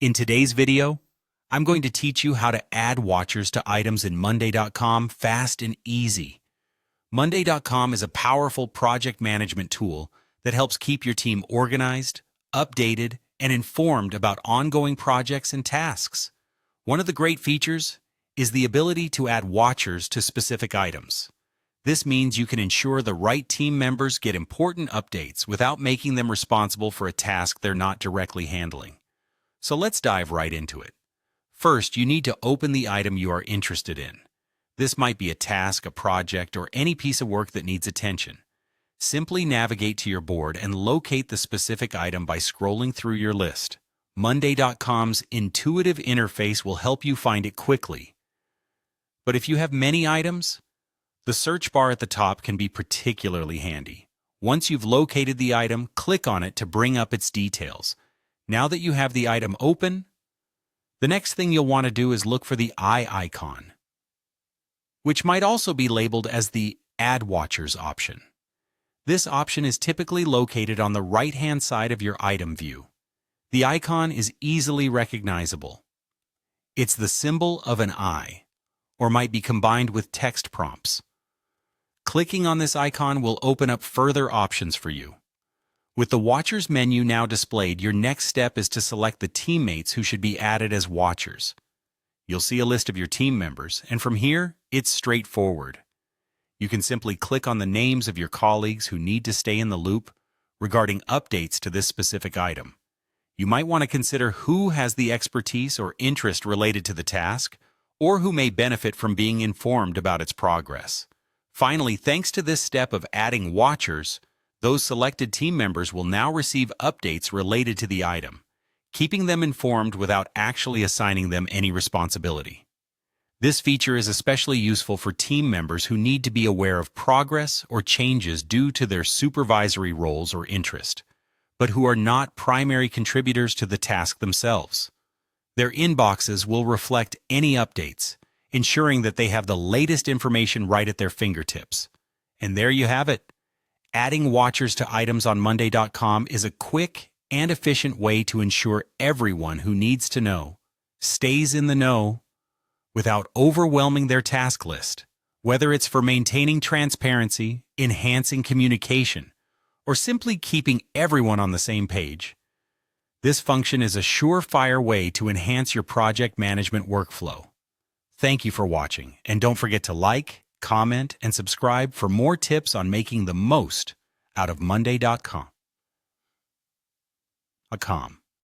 In today's video, I'm going to teach you how to add watchers to items in Monday.com fast and easy. Monday.com is a powerful project management tool that helps keep your team organized, updated, and informed about ongoing projects and tasks. One of the great features is the ability to add watchers to specific items. This means you can ensure the right team members get important updates without making them responsible for a task they're not directly handling. So let's dive right into it. First, you need to open the item you are interested in. This might be a task, a project, or any piece of work that needs attention. Simply navigate to your board and locate the specific item by scrolling through your list. Monday.com's intuitive interface will help you find it quickly. But if you have many items, the search bar at the top can be particularly handy. Once you've located the item, click on it to bring up its details. Now that you have the item open, the next thing you'll want to do is look for the eye icon, which might also be labeled as the Add Watchers option. This option is typically located on the right-hand side of your item view. The icon is easily recognizable. It's the symbol of an eye, or might be combined with text prompts. Clicking on this icon will open up further options for you. With the Watchers menu now displayed, your next step is to select the teammates who should be added as watchers. You'll see a list of your team members, and from here, it's straightforward. You can simply click on the names of your colleagues who need to stay in the loop regarding updates to this specific item. You might want to consider who has the expertise or interest related to the task, or who may benefit from being informed about its progress. Finally, thanks to this step of adding watchers, those selected team members will now receive updates related to the item, keeping them informed without actually assigning them any responsibility. This feature is especially useful for team members who need to be aware of progress or changes due to their supervisory roles or interest, but who are not primary contributors to the task themselves. Their inboxes will reflect any updates, ensuring that they have the latest information right at their fingertips. And there you have it. Adding watchers to items on Monday.com is a quick and efficient way to ensure everyone who needs to know stays in the know without overwhelming their task list. Whether it's for maintaining transparency, enhancing communication, or simply keeping everyone on the same page, this function is a surefire way to enhance your project management workflow. Thank you for watching, and don't forget to like, comment, and subscribe for more tips on making the most out of Monday.com.